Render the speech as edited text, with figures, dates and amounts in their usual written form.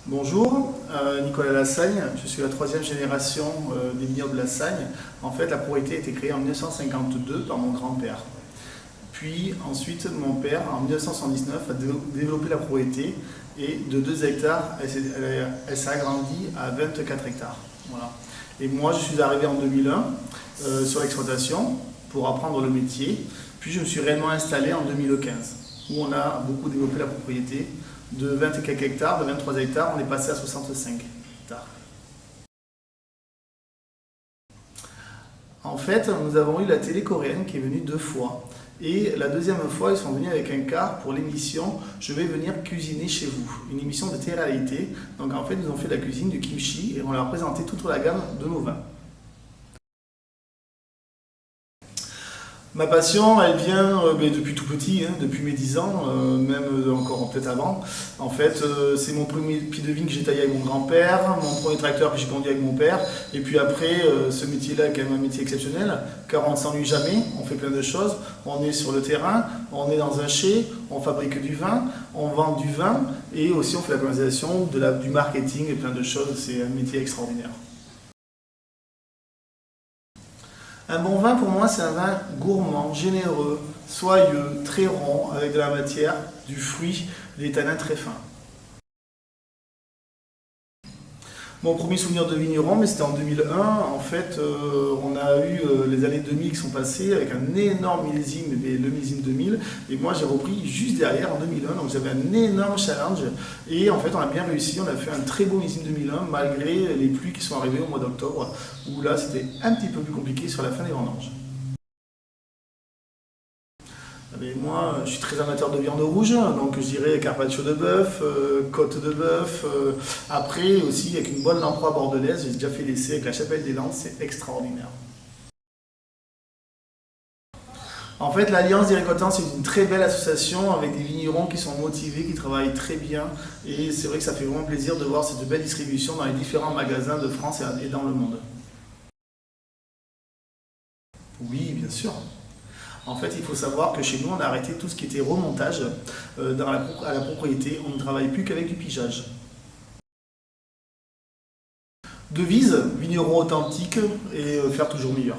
Bonjour, Nicolas Lassagne, je suis la troisième génération des vignerons de Lassagne. En fait, la propriété a été créée en 1952 par mon grand-père. Puis ensuite, mon père, en 1979, a développé la propriété et de 2 hectares, elle s'est agrandie à 24 hectares. Voilà. Et moi, je suis arrivé en 2001 sur l'exploitation pour apprendre le métier. Puis je me suis réellement installé en 2015, où on a beaucoup développé la propriété. De 20 et quelques hectares, de 23 hectares, on est passé à 65 hectares. En fait, nous avons eu la télé coréenne qui est venue 2 fois. Et la deuxième fois, ils sont venus avec un car pour l'émission Je vais venir cuisiner chez vous, une émission de télé-réalité. Donc en fait, nous avons fait de la cuisine, du kimchi, et on leur a présenté toute la gamme de nos vins. Ma passion, elle vient depuis tout petit, depuis mes 10 ans, même encore peut-être avant. En fait, c'est mon premier pied de vigne que j'ai taillé avec mon grand-père, mon premier tracteur que j'ai conduit avec mon père. Et puis après, ce métier-là est quand même un métier exceptionnel, car on ne s'ennuie jamais, on fait plein de choses. On est sur le terrain, on est dans un chai, on fabrique du vin, on vend du vin, et aussi on fait la commercialisation, du marketing et plein de choses. C'est un métier extraordinaire. Un bon vin, pour moi, c'est un vin gourmand, généreux, soyeux, très rond, avec de la matière, du fruit, des tanins très fins. Mon premier souvenir de vigneron, mais c'était en 2001. En fait, on a eu les années 2000 qui sont passées avec un énorme millésime, le millésime 2000. Et moi, j'ai repris juste derrière en 2001. Donc, j'avais un énorme challenge. Et en fait, on a bien réussi. On a fait un très beau millésime 2001, malgré les pluies qui sont arrivées au mois d'octobre, où là, c'était un petit peu plus compliqué sur la fin des vendanges. Moi, je suis très amateur de viande rouge, donc je dirais carpaccio de bœuf, côte de bœuf. Après aussi, avec une bonne lamproie bordelaise, j'ai déjà fait l'essai avec la Chapelle des Landes, c'est extraordinaire. En fait, l'Alliance des Récoltants, c'est une très belle association avec des vignerons qui sont motivés, qui travaillent très bien. Et c'est vrai que ça fait vraiment plaisir de voir cette belle distribution dans les différents magasins de France et dans le monde. Oui, bien sûr. En fait, il faut savoir que chez nous, on a arrêté tout ce qui était remontage à la propriété. On ne travaille plus qu'avec du pigeage. Devise, vigneron authentique et faire toujours meilleur.